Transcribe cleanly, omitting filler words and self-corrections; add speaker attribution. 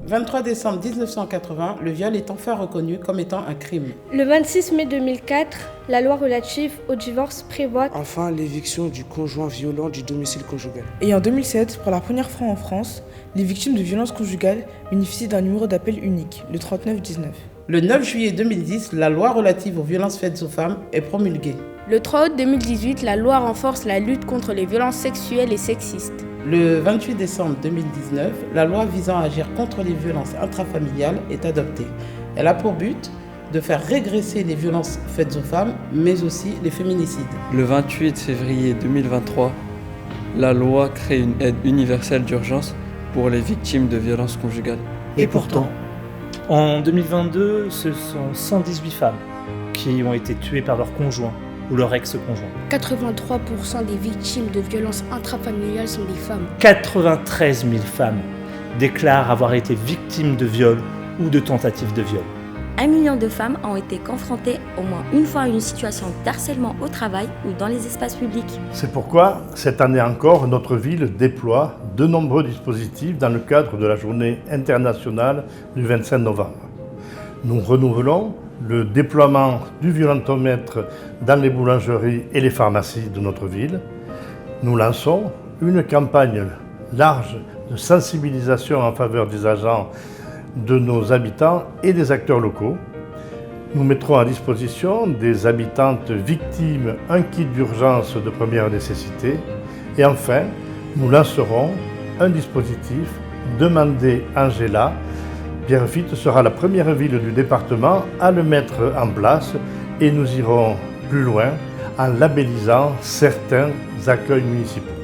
Speaker 1: 23 décembre 1980, le viol est enfin reconnu comme étant un crime.
Speaker 2: Le 26 mai 2004, la loi relative au divorce prévoit
Speaker 3: enfin l'éviction du conjoint violent du domicile conjugal.
Speaker 4: Et en 2007, pour la première fois en France, les victimes de violences conjugales bénéficient d'un numéro d'appel unique, le 3919.
Speaker 1: Le 9 juillet 2010, la loi relative aux violences faites aux femmes est promulguée.
Speaker 2: Le 3 août 2018, la loi renforce la lutte contre les violences sexuelles et sexistes.
Speaker 1: Le 28 décembre 2019, la loi visant à agir contre les violences intrafamiliales est adoptée. Elle a pour but de faire régresser les violences faites aux femmes, mais aussi les féminicides.
Speaker 5: Le 28 février 2023, la loi crée une aide universelle d'urgence pour les victimes de violences conjugales.
Speaker 6: Et pourtant, en 2022, ce sont 118 femmes qui ont été tuées par leur conjoint ou leur ex-conjoint.
Speaker 2: 83% des victimes de violences intrafamiliales sont des femmes.
Speaker 6: 93 000 femmes déclarent avoir été victimes de viol ou de tentatives de viol.
Speaker 7: 1 million de femmes ont été confrontées au moins une fois à une situation d'harcèlement au travail ou dans les espaces publics.
Speaker 8: C'est pourquoi, cette année encore, notre ville déploie de nombreux dispositifs dans le cadre de la journée internationale du 25 novembre. Nous renouvelons le déploiement du violentomètre dans les boulangeries et les pharmacies de notre ville. Nous lançons une campagne large de sensibilisation en faveur des agents, de nos habitants et des acteurs locaux. Nous mettrons à disposition des habitantes victimes un kit d'urgence de première nécessité. Et enfin, nous lancerons un dispositif Demandez Angela. Pierrefitte sera la première ville du département à le mettre en place et nous irons plus loin en labellisant certains accueils municipaux.